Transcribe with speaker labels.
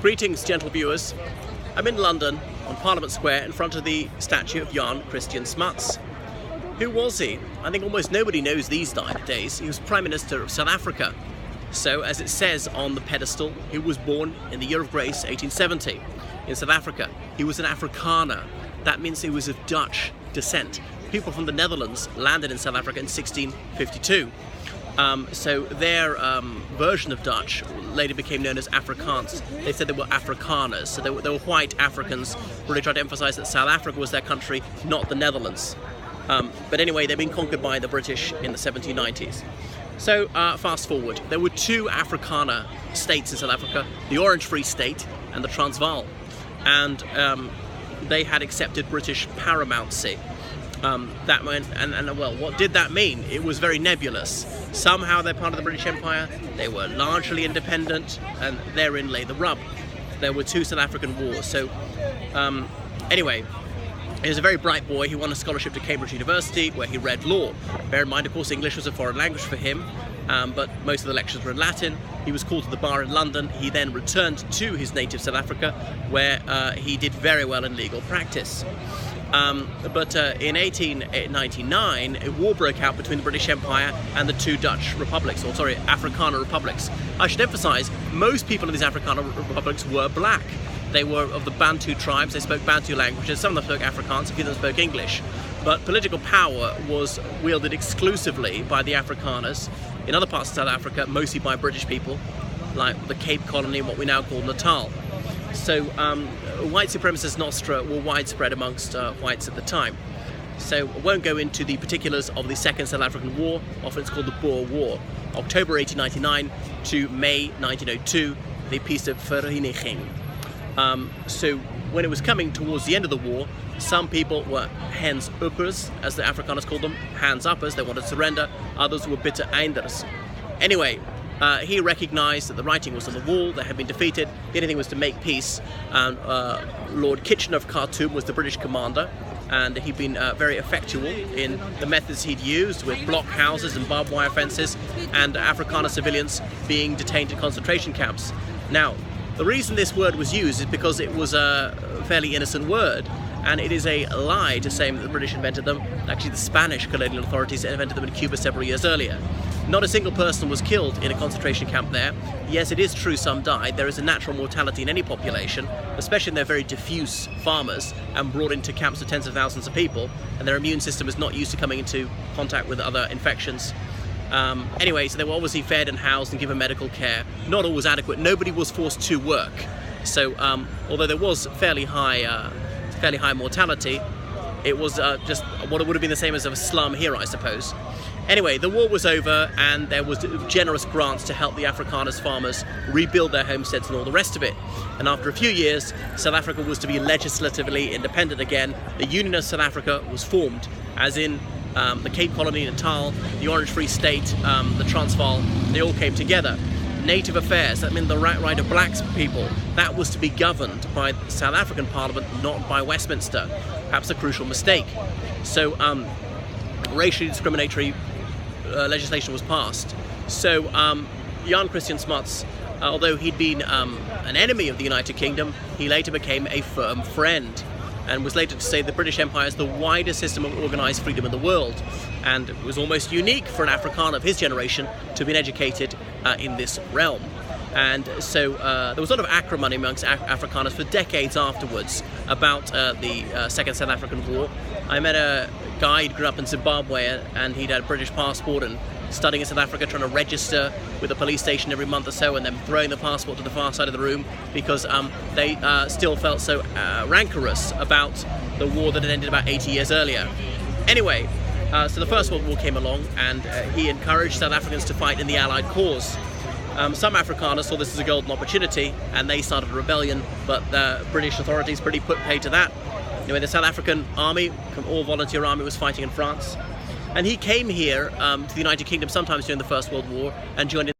Speaker 1: Greetings, gentle viewers. I'm in London on Parliament Square in front of the statue of Christian Smuts. Who was he? I think almost nobody knows these days. He was Prime Minister of South Africa. So, as it says on the pedestal, he was born in the year of grace 1870 in South Africa. He was an Afrikaner. That means he was of Dutch descent. People from the Netherlands landed in South Africa in 1652. So their version of Dutch later became known as Afrikaans. They said they were Afrikaners, so they were white Africans, really tried to emphasize that South Africa was their country, not the Netherlands. But anyway, they've been conquered by the British in the 1790s. So fast forward, there were two Afrikaner states in South Africa, the Orange Free State and the Transvaal. And they had accepted British paramountcy. That meant, well, what did that mean? It was very nebulous. Somehow they're part of the British Empire, they were largely independent, and therein lay the rub. There were two South African wars. So anyway, he was a very bright boy. He won a scholarship to Cambridge University where he read law. Bear in mind, of course, English was a foreign language for him, but most of the lectures were in Latin. He was called to the bar in London. He then returned to his native South Africa where he did very well in legal practice. But in 1899, a war broke out between the British Empire and the two Dutch republics, or sorry, Afrikaner republics. I should emphasize, most people in these Afrikaner republics were black. They were of the Bantu tribes, they spoke Bantu languages, some of them spoke Afrikaans, a few of them spoke English. But political power was wielded exclusively by the Afrikaners in other parts of South Africa, mostly by British people, like the Cape Colony and what we now call Natal. So white supremacist Nostra were widespread amongst whites at the time. So I won't go into the particulars of the Second South African War, often it's called the Boer War, October 1899 to May 1902, the Peace of Vereniging. So when it was coming towards the end of the war, some people were hands uppers, as the Afrikaners called them, hands uppers, they wanted to surrender, others were bitter einders. Anyway, he recognized that the writing was on the wall, they had been defeated, the only thing was to make peace, and Lord Kitchener of Khartoum was the British commander, and he'd been very effectual in the methods he'd used with blockhouses and barbed wire fences, and Afrikaner civilians being detained in concentration camps. Now, the reason this word was used is because it was a fairly innocent word, and it is a lie to say that the British invented them. Actually, the Spanish colonial authorities invented them in Cuba several years earlier. Not a single person was killed in a concentration camp there. Yes, it is true some died. There is a natural mortality in any population, especially when they're very diffuse farmers and brought into camps of tens of thousands of people, and their immune system is not used to coming into contact with other infections. Anyway, so they were obviously fed and housed and given medical care. Not always adequate. Nobody was forced to work. So although there was fairly high mortality, it was just what it would have been the same as a slum here, I suppose. Anyway, the war was over and there was generous grants to help the Afrikaners farmers rebuild their homesteads and all the rest of it. And after a few years, South Africa was to be legislatively independent again. The Union of South Africa was formed, as in the Cape Colony, Natal, the Orange Free State, the Transvaal, they all came together. Native affairs, that meant the right of black people, that was to be governed by the South African Parliament, not by Westminster. Perhaps a crucial mistake. So racially discriminatory legislation was passed. So Christian Smuts, although he'd been an enemy of the United Kingdom, he later became a firm friend, and was later to say the British Empire is the widest system of organised freedom in the world, and it was almost unique for an Afrikaner of his generation to have been educated in this realm. And so there was a lot of acrimony amongst Afrikaners for decades afterwards about the Second South African War. I met a guy who grew up in Zimbabwe, and he'd had a British passport and studying in South Africa, trying to register with the police station every month or so, and then throwing the passport to the far side of the room because they still felt so rancorous about the war that had ended about 80 years earlier. Anyway, so the First World War came along, and he encouraged South Africans to fight in the Allied cause. Some Afrikaners saw this as a golden opportunity, and they started a rebellion, but the British authorities pretty put pay to that. Anyway, the South African army, all-volunteer army, was fighting in France, and he came here to the United Kingdom sometimes during the First World War and joined in